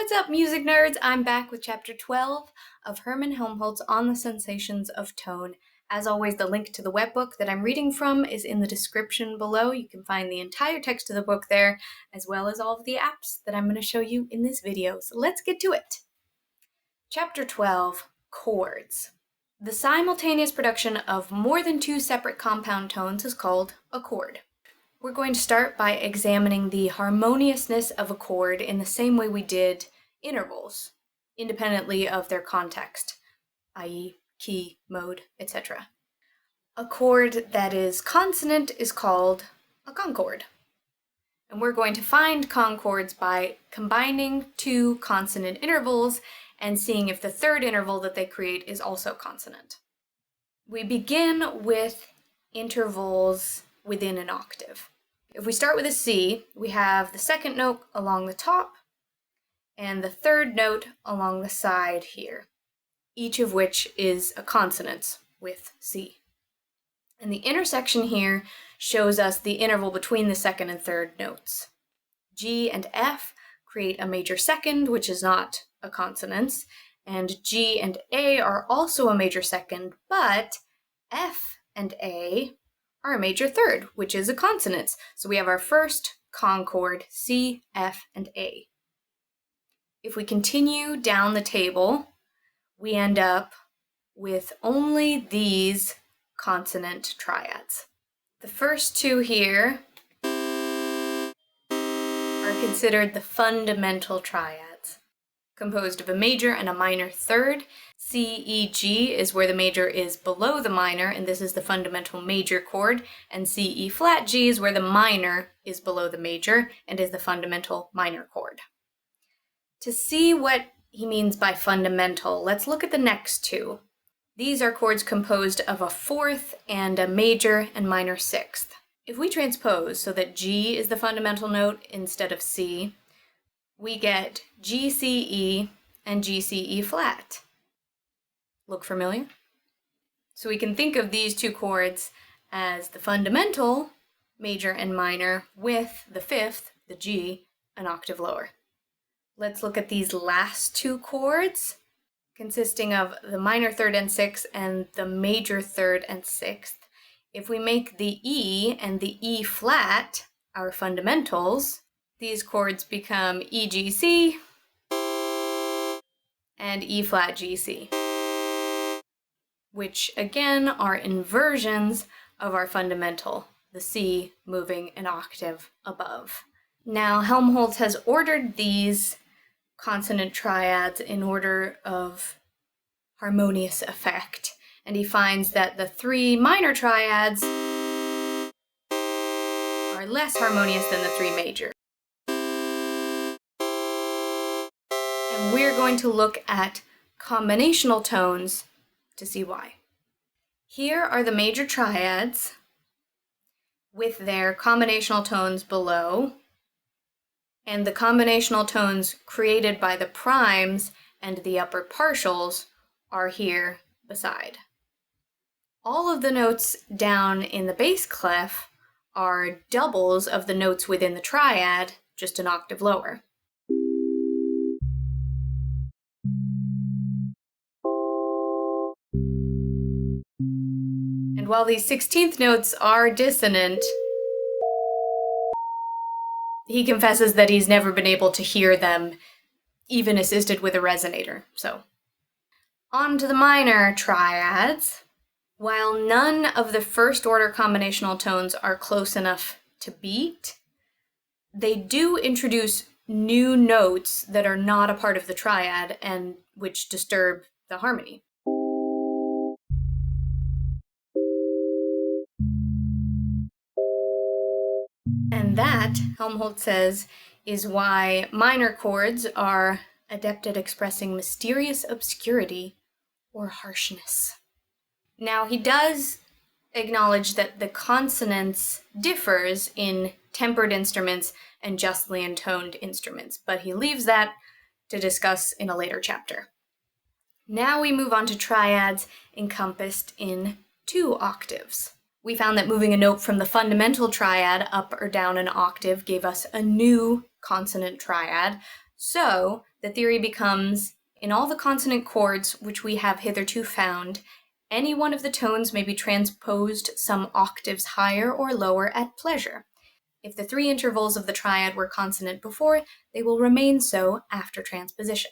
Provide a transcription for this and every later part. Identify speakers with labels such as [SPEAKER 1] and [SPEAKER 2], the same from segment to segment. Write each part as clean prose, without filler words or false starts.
[SPEAKER 1] What's up, music nerds? I'm back with Chapter 12 of Hermann Helmholtz on the Sensations of Tone. As always, the link to the webbook that I'm reading from is in the description below. You can find the entire text of the book there, as well as all of the apps that I'm going to show you in this video. So let's get to it. Chapter 12, Chords. The simultaneous production of more than two separate compound tones is called a chord. We're going to start by examining the harmoniousness of a chord in the same way we did intervals, independently of their context, i.e. key, mode, etc. A chord that is consonant is called a concord. And we're going to find concords by combining two consonant intervals and seeing if the third interval that they create is also consonant. We begin with intervals within an octave. If we start with a C, we have the second note along the top and the third note along the side here, each of which is a consonant with C. And the intersection here shows us the interval between the second and third notes. G and F create a major second, which is not a consonance, and G and A are also a major second, but F and A are a major third, which is a consonant. So we have our first concord, C, F, and A. If we continue down the table, we end up with only these consonant triads. The first two here are considered the fundamental triads, composed of a major and a minor third. C, E, G is where the major is below the minor, and this is the fundamental major chord, and C, E flat, G is where the minor is below the major and is the fundamental minor chord. To see what he means by fundamental, let's look at the next two. These are chords composed of a fourth and a major and minor sixth. If we transpose so that G is the fundamental note instead of C, we get G, C, E, and G, C, E flat. Look familiar? So we can think of these two chords as the fundamental, major and minor, with the fifth, the G, an octave lower. Let's look at these last two chords, consisting of the minor third and sixth and the major third and sixth. If we make the E and the E flat our fundamentals, these chords become E, G, C, and E flat, G, C, which again are inversions of our fundamental, the C moving an octave above. Now, Helmholtz has ordered these consonant triads in order of harmonious effect, and he finds that the three minor triads are less harmonious than the three major. And we're going to look at combinational tones to see why. Here are the major triads with their combinational tones below, and the combinational tones created by the primes and the upper partials are here beside. All of the notes down in the bass clef are doubles of the notes within the triad, just an octave lower. And while these 16th notes are dissonant, he confesses that he's never been able to hear them, even assisted with a resonator. So, on to the minor triads. While none of the first order combinational tones are close enough to beat, they do introduce new notes that are not a part of the triad and which disturb the harmony. And that, Helmholtz says, is why minor chords are adept at expressing mysterious obscurity or harshness. Now, he does acknowledge that the consonance differs in tempered instruments and justly intoned instruments, but he leaves that to discuss in a later chapter. Now we move on to triads encompassed in two octaves. We found that moving a note from the fundamental triad up or down an octave gave us a new consonant triad, so the theory becomes, in all the consonant chords which we have hitherto found, any one of the tones may be transposed some octaves higher or lower at pleasure. If the 3 intervals of the triad were consonant before, they will remain so after transposition.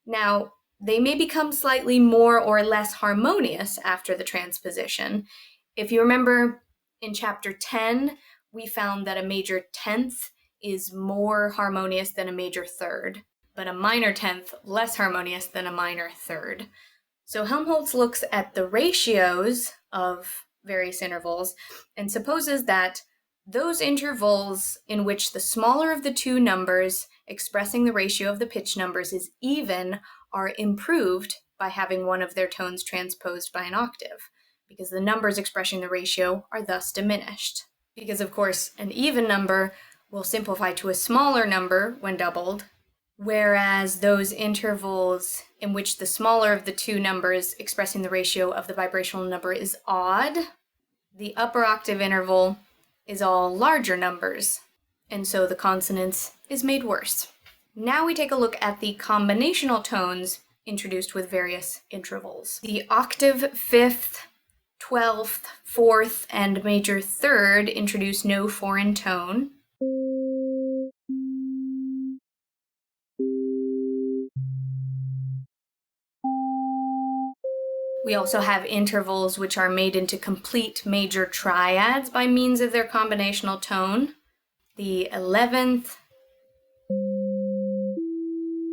[SPEAKER 1] Now, they may become slightly more or less harmonious after the transposition. If you remember, in chapter 10, we found that a major 10th is more harmonious than a major 3rd, but a minor 10th less harmonious than a minor 3rd. So Helmholtz looks at the ratios of various intervals and supposes that those intervals in which the smaller of the 2 numbers expressing the ratio of the pitch numbers is even are improved by having one of their tones transposed by an octave, because the numbers expressing the ratio are thus diminished. Because, of course, an even number will simplify to a smaller number when doubled, whereas those intervals in which the smaller of the 2 numbers expressing the ratio of the vibrational number is odd, the upper octave interval is all larger numbers, and so the consonance is made worse. Now we take a look at the combinational tones introduced with various intervals. The octave 5th, 12th, 4th, and major 3rd introduce no foreign tone. We also have intervals which are made into complete major triads by means of their combinational tone. The 11th,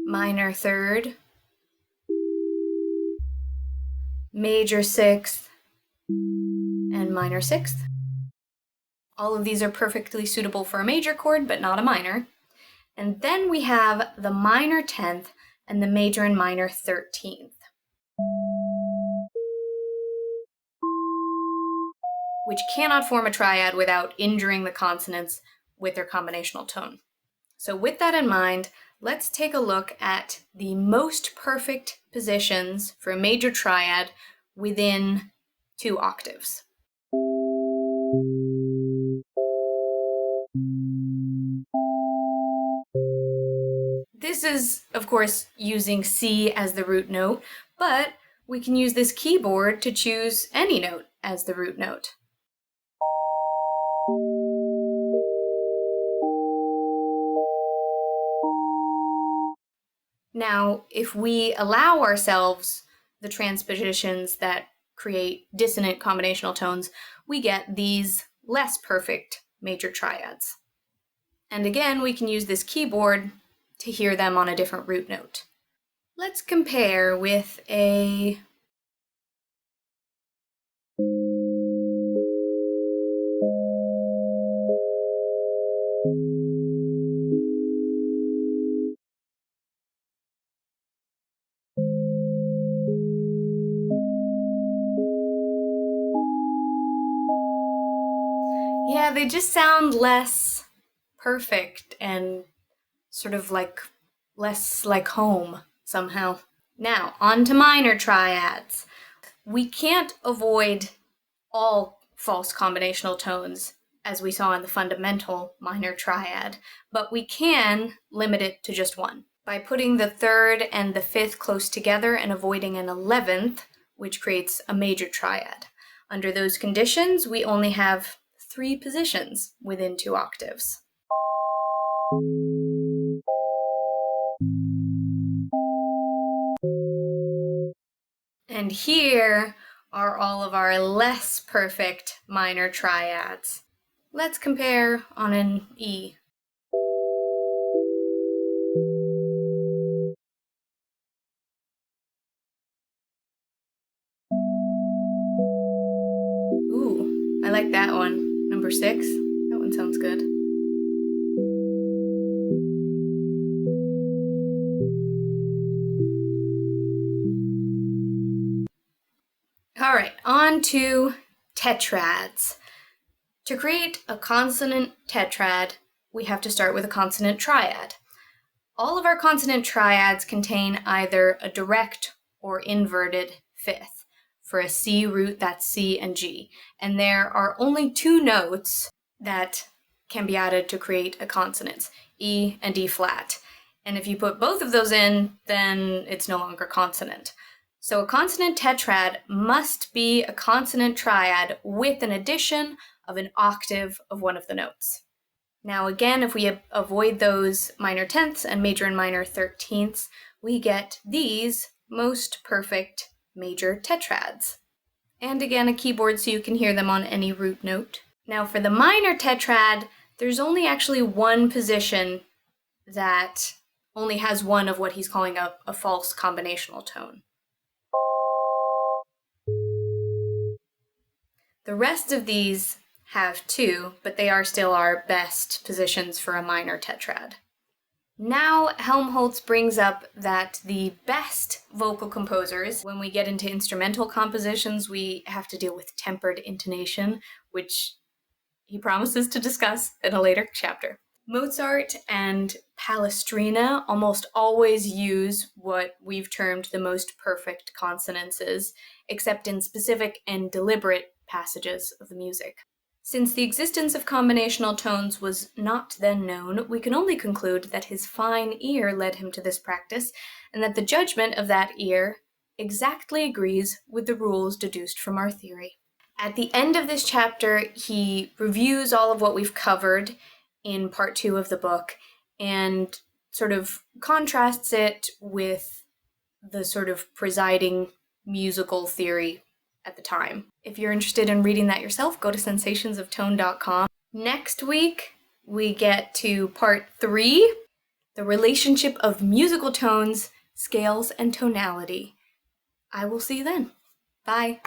[SPEAKER 1] minor 3rd, major 6th, and minor 6th. All of these are perfectly suitable for a major chord, but not a minor. And then we have the minor 10th and the major and minor 13th, which cannot form a triad without injuring the consonants with their combinational tone. So with that in mind, let's take a look at the most perfect positions for a major triad within 2 octaves. This is, of course, using C as the root note, but we can use this keyboard to choose any note as the root note. Now, if we allow ourselves the transpositions that create dissonant combinational tones, we get these less perfect major triads. And again, we can use this keyboard to hear them on a different root note. Let's compare with a yeah, they just sound less perfect and sort of like less like home somehow. Now, on to minor triads. We can't avoid all false combinational tones as we saw in the fundamental minor triad, but we can limit it to just one by putting the 3rd and the 5th close together and avoiding an 11th, which creates a major triad. Under those conditions, we only have 3 positions within 2 octaves. And here are all of our less perfect minor triads. Let's compare on an E. Ooh, I like that one. Number 6. That one sounds good. All right, on to tetrads. To create a consonant tetrad, we have to start with a consonant triad. All of our consonant triads contain either a direct or inverted 5th. For a C root, that's C and G. And there are only 2 notes that can be added to create a consonant, E and E flat. And if you put both of those in, then it's no longer consonant. So a consonant tetrad must be a consonant triad with an addition of an octave of one of the notes. Now again, if we avoid those minor tenths and major and minor 13ths, we get these most perfect major tetrads. And again, a keyboard so you can hear them on any root note. Now for the minor tetrad, there's only actually one position that only has one of what he's calling a false combinational tone. The rest of these have two, but they are still our best positions for a minor tetrad. Now Helmholtz brings up that the best vocal composers, when we get into instrumental compositions, we have to deal with tempered intonation, which he promises to discuss in a later chapter. Mozart and Palestrina almost always use what we've termed the most perfect consonances, except in specific and deliberate passages of the music. Since the existence of combinational tones was not then known, we can only conclude that his fine ear led him to this practice, and that the judgment of that ear exactly agrees with the rules deduced from our theory. At the end of this chapter, he reviews all of what we've covered in part 2 of the book and sort of contrasts it with the sort of presiding musical theory at the time. If you're interested in reading that yourself, go to sensationsoftone.com. Next week, we get to part 3, the relationship of musical tones, scales, and tonality. I will see you then. Bye.